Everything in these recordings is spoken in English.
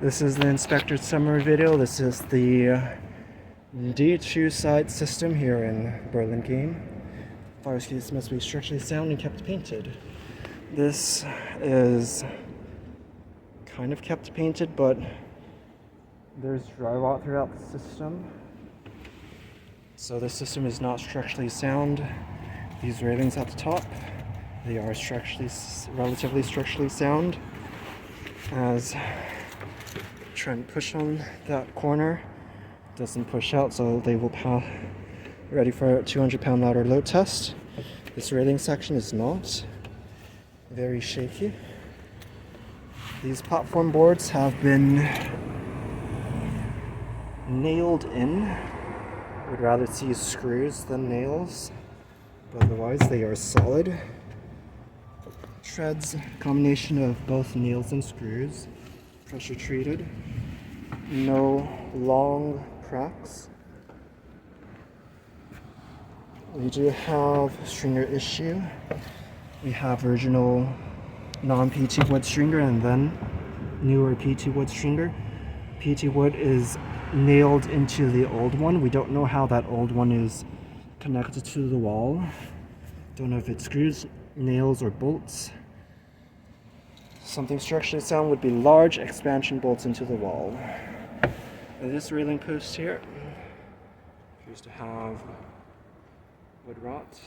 This is the inspector's summary video. This is the D2 side system here in Burlingame. Fire escapes must be structurally sound and kept painted. This is kind of kept painted, but there's dry rot throughout the system. So the system is not structurally sound. These railings at the top, they are relatively structurally sound. As try and push on that corner, doesn't push out, so they will pass ready for a 200-pound ladder load test. This railing section is not very shaky. These platform boards have been nailed in. Would rather see screws than nails, but otherwise they are solid. Treads, combination of both nails and screws, pressure treated. No long cracks. We do have stringer issue. We have original non-PT wood stringer and then newer PT wood stringer. PT wood is nailed into the old one. We don't know how that old one is connected to the wall. Don't know if it's screws, nails, or bolts. Something structurally sound would be large expansion bolts into the wall. And this railing post here appears to have wood rot.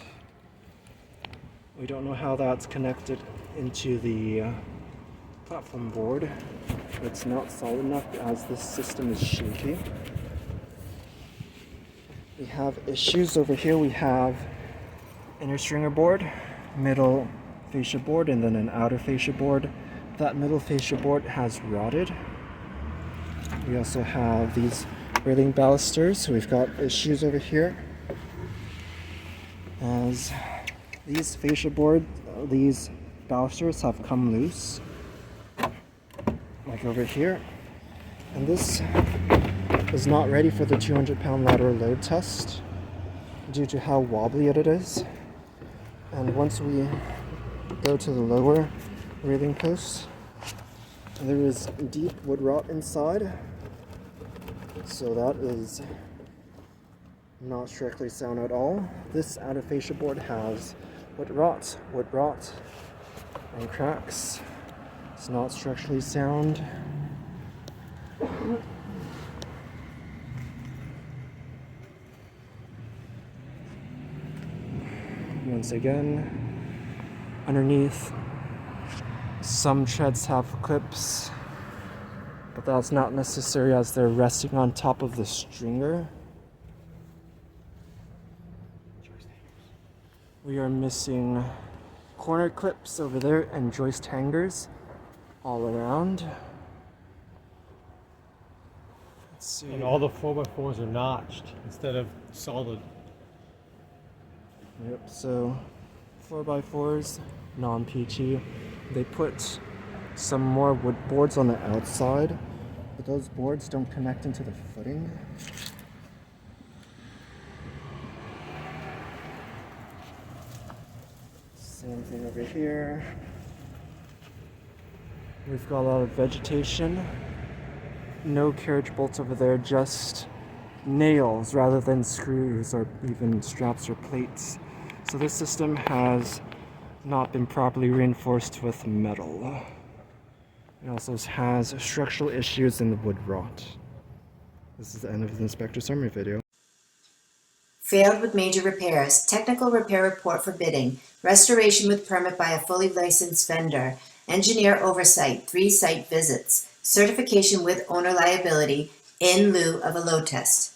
We don't know how that's connected into the platform board. It's not solid enough as this system is shaky. We have issues over here. We have inner stringer board, middle fascia board, and then an outer fascia board. That middle fascia board has rotted. We also have these railing balusters, so we've got issues over here. As these fascia board, these balusters have come loose, like over here, and this is not ready for the 200-pound ladder load test due to how wobbly it is. And once we go to the lower railing posts, there is deep wood rot inside, so that is not structurally sound at all. This outer fascia board has wood rot, and cracks. It's not structurally sound. Once again, underneath, some treads have clips, but that's not necessary as they're resting on top of the stringer. We are missing corner clips over there and joist hangers all around. Let's see. And all the 4x4s are notched instead of solid. Yep, so 4x4s, non-PT. They put some more wood boards on the outside, but those boards don't connect into the footing. Same thing over here. We've got a lot of vegetation. No carriage bolts over there, just nails rather than screws or even straps or plates. So this system has not been properly reinforced with metal. It also has structural issues in the wood rot. This is the end of the inspector summary video. Failed with major repairs. Technical repair report for bidding. Restoration with permit by a fully licensed vendor. Engineer oversight. 3 site visits. Certification with owner liability in lieu of a load test.